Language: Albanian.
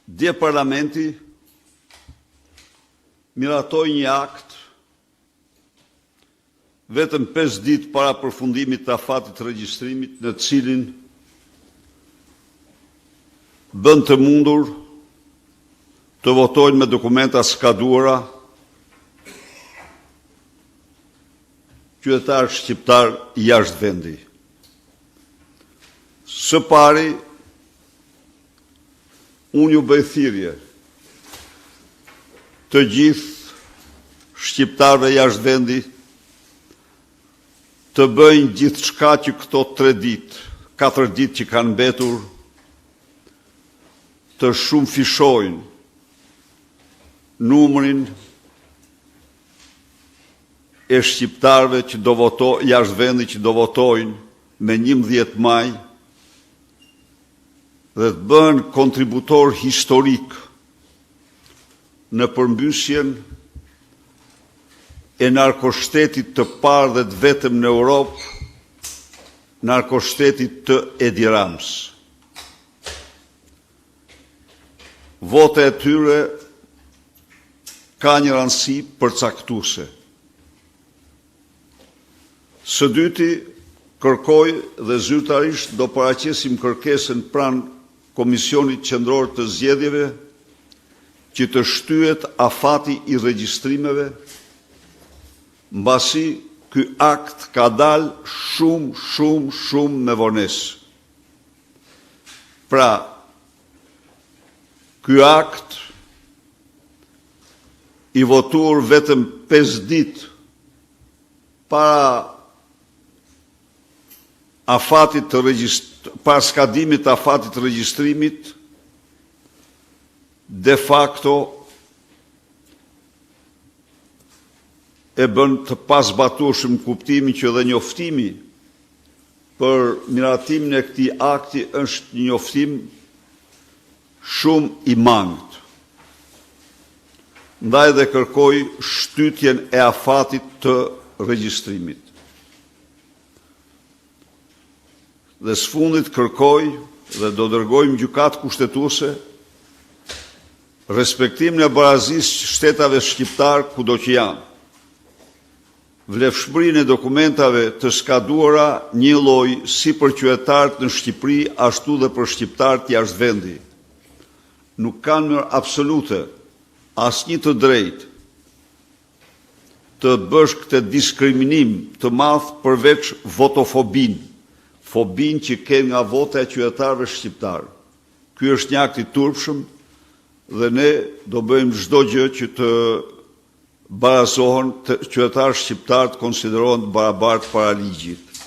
Dje parlamenti miratoi një akt vetëm 5 ditë para përfundimit të afatit të regjistrimit, në cilin bën të mundur të votojnë me dokumenta skaduara qytetar shqiptar jashtë vendi. Së pari, unë ju bëj thirrje të gjithë shqiptarëve jashtë vendi të bëjnë gjithçka që këto 3 ditë, 4 ditë që kanë mbetur, të shumë fishojnë numrin e shqiptarëve që do votojnë jashtë vendi, që do votojnë me 11 maj, dhe të bëhen kontributor historik në përmbysjen e narkoshtetit të parë dhe të vetëm në Europë, narkoshtetit të Edi Rams. Vota e tyre ka një rëndësi përcaktuese. Së dyti, kërkoj dhe zyrtarisht do paraqesim kërkesën pranë Komisionit Qendror të Zgjedhjeve që të shtyhet afati i regjistrimeve, mbasi ky akt ka dalë shumë me vonesë. Pra, ky akt i votuar vetëm 5 ditë para afatit të para skadimit të afatit të regjistrimit, de facto e bën të pasbatueshëm kuptimin që dhe njoftimi për miratimin e këtij akti është një njoftim shumë i mangët. Ndaj dhe kërkoj shtytjen e afatit të regjistrimit. Dhe së fundit kërkoj dhe do dërgojmë gjykatë kushtetuese respektimin e barazisë shtetave shqiptar kudo që janë, vlefshmërinë e dokumentave të skaduara një lloj si për qytetarët në Shqipëri ashtu dhe për shqiptarët jashtë vendi. Nuk kanë në absolute asnjë të drejtë të bësh këtë diskriminim të madh përveç votofobinë, fobinë që ke nga vota e qytetarëve shqiptar. Ky është një akt i turpshëm dhe ne do bëjmë çdo gjë që të barazohen qytetarët shqiptar të konsiderohen barabartë para ligjit.